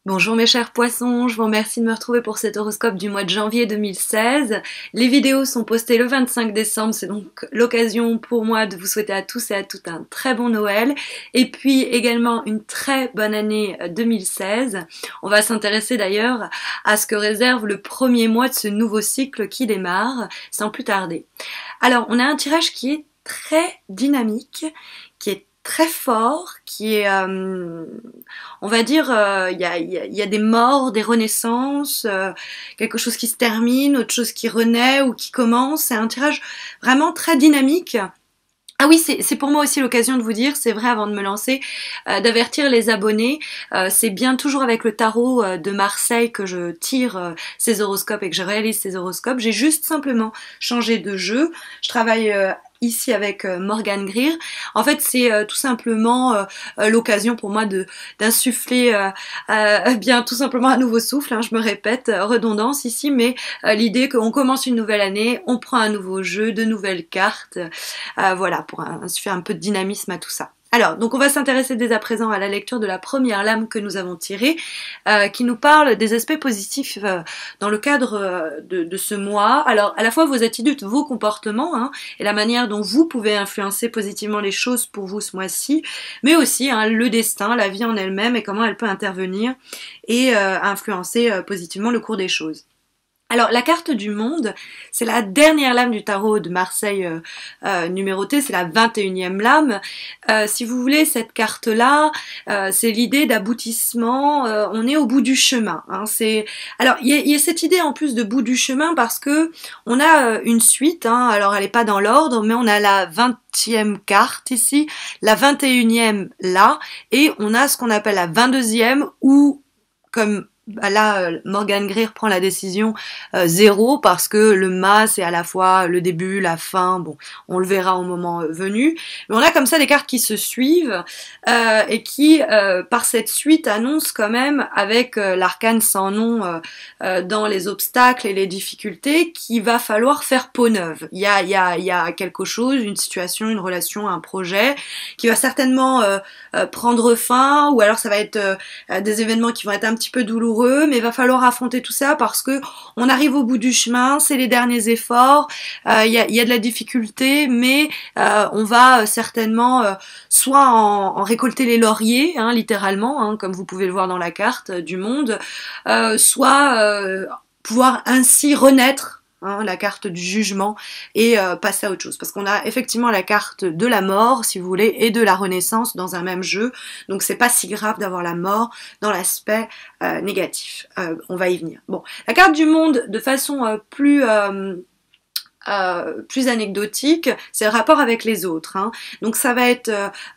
Bonjour mes chers poissons, je vous remercie de me retrouver pour cet horoscope du mois de janvier 2016. Les vidéos sont postées le 25 décembre, c'est donc l'occasion pour moi de vous souhaiter à tous et à toutes un très bon Noël et puis également une très bonne année 2016. On va s'intéresser d'ailleurs à ce que réserve le premier mois de ce nouveau cycle qui démarre sans plus tarder. Alors on a un tirage qui est très dynamique, qui est très fort, qui est, on va dire, il y a des morts, des renaissances, quelque chose qui se termine, autre chose qui renaît ou qui commence. C'est un tirage vraiment très dynamique. Ah oui, c'est pour moi aussi l'occasion de vous dire, c'est vrai avant de me lancer, d'avertir les abonnés. C'est bien toujours avec le tarot de Marseille que je tire ces horoscopes et que je réalise ces horoscopes. J'ai juste simplement changé de jeu. Je travaille ici avec Morgane Greer. En fait, c'est tout simplement l'occasion pour moi de d'insuffler bien tout simplement un nouveau souffle. Hein, je me répète, redondance ici, mais l'idée qu'on commence une nouvelle année, on prend un nouveau jeu, de nouvelles cartes. Voilà, pour insuffler un peu de dynamisme à tout ça. Alors, donc on va s'intéresser dès à présent à la lecture de la première lame que nous avons tirée, qui nous parle des aspects positifs dans le cadre de ce mois. Alors, à la fois vos attitudes, vos comportements, hein, et la manière dont vous pouvez influencer positivement les choses pour vous ce mois-ci, mais aussi hein, le destin, la vie en elle-même et comment elle peut intervenir et influencer positivement le cours des choses. Alors la carte du monde, c'est la dernière lame du tarot de Marseille numérotée, c'est la 21e lame. Si vous voulez, cette carte-là, c'est l'idée d'aboutissement, on est au bout du chemin. Hein, alors il y a cette idée en plus de bout du chemin parce que on a une suite, hein, alors elle n'est pas dans l'ordre, mais on a la 20e carte ici, la 21e là, et on a ce qu'on appelle la 22e ou comme là, Morgane Greer prend la décision 0 parce que le mât c'est à la fois le début, la fin, bon, on le verra au moment venu. Mais on a comme ça des cartes qui se suivent et qui, par cette suite, annoncent quand même avec l'arcane sans nom dans les obstacles et les difficultés qu'il va falloir faire peau neuve. Il y a quelque chose, une situation, une relation, un projet qui va certainement prendre fin ou alors ça va être des événements qui vont être un petit peu douloureux mais il va falloir affronter tout ça parce que on arrive au bout du chemin, c'est les derniers efforts, il y a de la difficulté, mais on va certainement soit en récolter les lauriers, hein, littéralement, hein, comme vous pouvez le voir dans la carte du monde, soit pouvoir ainsi renaître. Hein, la carte du jugement et passer à autre chose parce qu'on a effectivement la carte de la mort si vous voulez et de la renaissance dans un même jeu, donc c'est pas si grave d'avoir la mort dans l'aspect négatif, on va y venir. Bon, la carte du monde de façon plus anecdotique, c'est le rapport avec les autres. Hein. Donc ça va être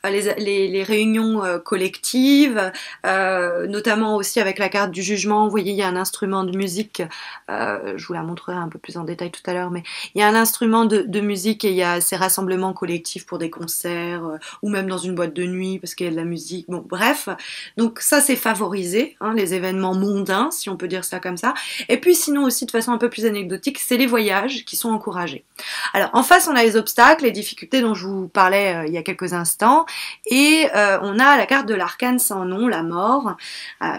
les réunions collectives, notamment aussi avec la carte du jugement. Vous voyez, il y a un instrument de musique, je vous la montrerai un peu plus en détail tout à l'heure, mais il y a un instrument de musique et il y a ces rassemblements collectifs pour des concerts ou même dans une boîte de nuit parce qu'il y a de la musique. Bon, bref, donc ça c'est favorisé, hein, les événements mondains, si on peut dire ça comme ça. Et puis sinon aussi de façon un peu plus anecdotique, c'est les voyages qui sont encouragés. Alors en face on a les obstacles, les difficultés dont je vous parlais il y a quelques instants et on a la carte de l'arcane sans nom, la mort.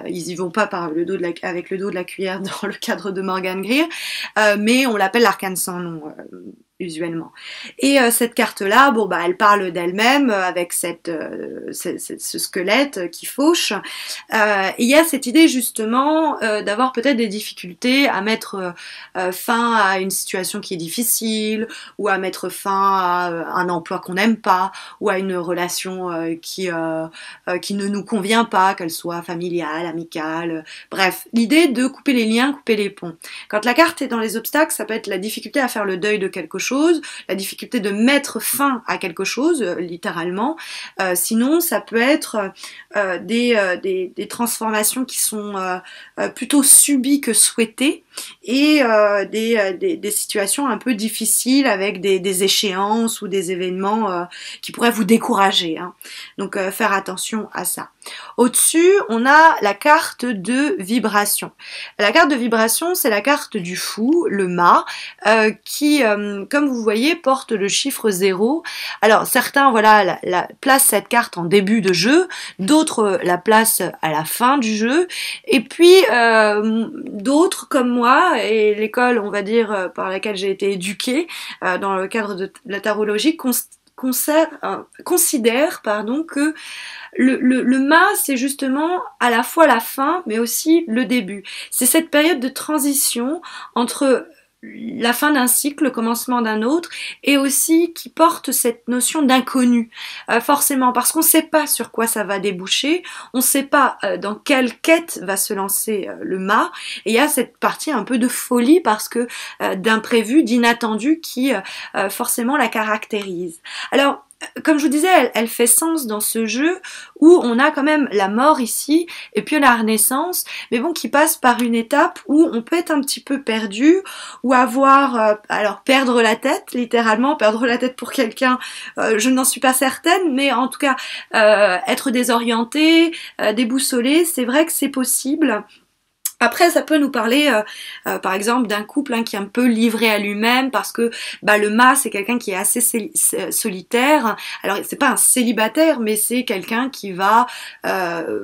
Ils y vont pas par le dos avec le dos de la cuillère dans le cadre de Morgane Greer, mais on l'appelle l'arcane sans nom usuellement. Et cette carte-là, bon bah elle parle d'elle-même avec ce squelette qui fauche. Et il y a cette idée justement d'avoir peut-être des difficultés à mettre fin à une situation qui est difficile, ou à mettre fin à un emploi qu'on n'aime pas, ou à une relation qui ne nous convient pas, qu'elle soit familiale, amicale, bref, l'idée de couper les liens, couper les ponts. Quand la carte est dans les obstacles, ça peut être la difficulté à faire le deuil de quelque chose, la difficulté de mettre fin à quelque chose, littéralement. Sinon, ça peut être des transformations qui sont plutôt subies que souhaitées et des situations un peu difficiles avec des échéances ou des événements qui pourraient vous décourager. Hein. Donc, faire attention à ça. Au-dessus, on a la carte de vibration. La carte de vibration, c'est la carte du fou, le mât, qui, comme comme vous voyez, porte le chiffre 0. Alors certains, voilà, placent cette carte en début de jeu, d'autres la placent à la fin du jeu, et puis d'autres, comme moi, et l'école, on va dire, par laquelle j'ai été éduquée, dans le cadre de la tarologie, considère que le mât, c'est justement à la fois la fin, mais aussi le début. C'est cette période de transition entre la fin d'un cycle, le commencement d'un autre, et aussi qui porte cette notion d'inconnu, forcément, parce qu'on ne sait pas sur quoi ça va déboucher, on ne sait pas dans quelle quête va se lancer le mât, et il y a cette partie un peu de folie, parce que d'imprévu, d'inattendu, qui forcément la caractérise. Alors, comme je vous disais, elle fait sens dans ce jeu où on a quand même la mort ici et puis la renaissance, mais bon, qui passe par une étape où on peut être un petit peu perdu ou avoir, alors perdre la tête, littéralement, perdre la tête pour quelqu'un, je n'en suis pas certaine, mais en tout cas, être désorienté, déboussolé, c'est vrai que c'est possible. Après, ça peut nous parler, par exemple, d'un couple qui est un peu livré à lui-même parce que le mât, c'est quelqu'un qui est assez solitaire. Alors, c'est pas un célibataire, mais c'est quelqu'un qui va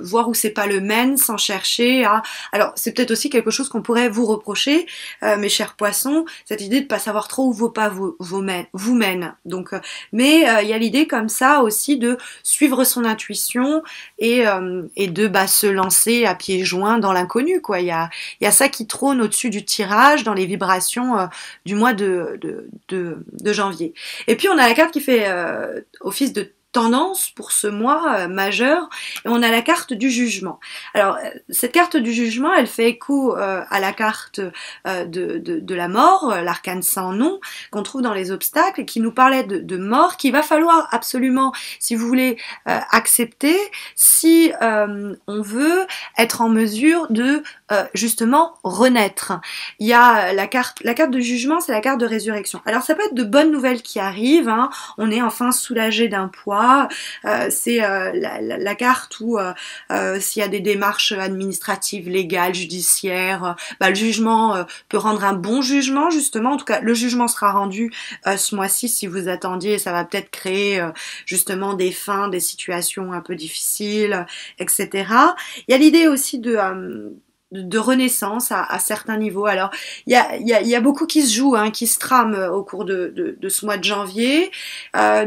voir où c'est pas le mène sans chercher à... Alors, c'est peut-être aussi quelque chose qu'on pourrait vous reprocher, mes chers poissons, cette idée de pas savoir trop où vos pas vous mènent. Donc, mais il y a l'idée comme ça aussi de suivre son intuition et de se lancer à pieds joints dans l'inconnu, quoi. Il y a ça qui trône au-dessus du tirage dans les vibrations du mois de janvier. Et puis on a la carte qui fait office de tendance pour ce mois majeur, et on a la carte du jugement. Alors cette carte du jugement, elle fait écho à la carte de la mort, l'arcane sans nom, qu'on trouve dans les obstacles, et qui nous parlait de mort, qu'il va falloir absolument, si vous voulez, accepter, si on veut être en mesure de justement renaître. Il y a la carte de jugement, c'est la carte de résurrection. Alors ça peut être de bonnes nouvelles qui arrivent, hein. On est enfin soulagé d'un poids, c'est la carte où s'il y a des démarches administratives, légales, judiciaires, le jugement peut rendre un bon jugement, justement. En tout cas, le jugement sera rendu ce mois-ci si vous attendiez, ça va peut-être créer justement des fins, des situations un peu difficiles, etc. Il y a l'idée aussi de renaissance à certains niveaux. Alors, il y a beaucoup qui se joue, qui se trame au cours de ce mois de janvier.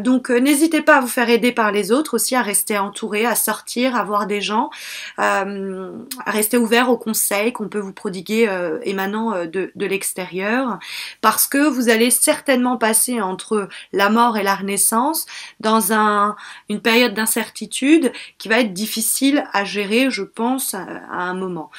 Donc, n'hésitez pas à vous faire aider par les autres aussi, à rester entouré, à sortir, à voir des gens, à rester ouvert aux conseils qu'on peut vous prodiguer émanant de l'extérieur, parce que vous allez certainement passer entre la mort et la renaissance dans une période d'incertitude qui va être difficile à gérer, je pense, à un moment.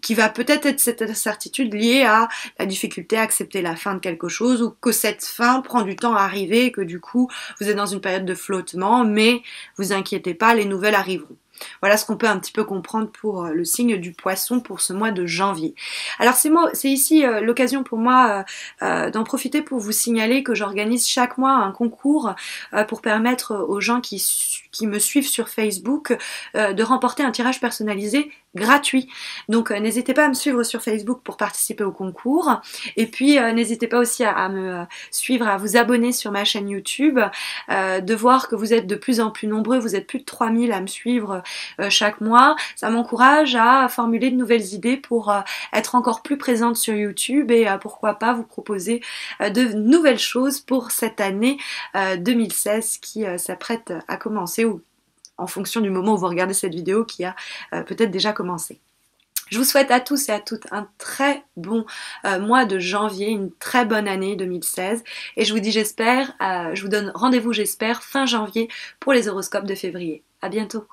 Qui va peut-être être cette incertitude liée à la difficulté à accepter la fin de quelque chose, ou que cette fin prend du temps à arriver et que du coup vous êtes dans une période de flottement, mais vous inquiétez pas, les nouvelles arriveront. Voilà ce qu'on peut un petit peu comprendre pour le signe du poisson pour ce mois de janvier. Alors c'est ici l'occasion pour moi d'en profiter pour vous signaler que j'organise chaque mois un concours pour permettre aux gens qui me suivent sur Facebook de remporter un tirage personnalisé gratuit. Donc n'hésitez pas à me suivre sur Facebook pour participer au concours, et puis n'hésitez pas aussi à me suivre, à vous abonner sur ma chaîne YouTube, de voir que vous êtes de plus en plus nombreux, vous êtes plus de 3000 à me suivre chaque mois. Ça m'encourage à formuler de nouvelles idées pour être encore plus présente sur YouTube, et pourquoi pas vous proposer de nouvelles choses pour cette année 2016 qui s'apprête à commencer, ou en fonction du moment où vous regardez cette vidéo, qui a peut-être déjà commencé. Je vous souhaite à tous et à toutes un très bon mois de janvier, une très bonne année 2016, et je vous dis je vous donne rendez-vous j'espère fin janvier pour les horoscopes de février. À bientôt.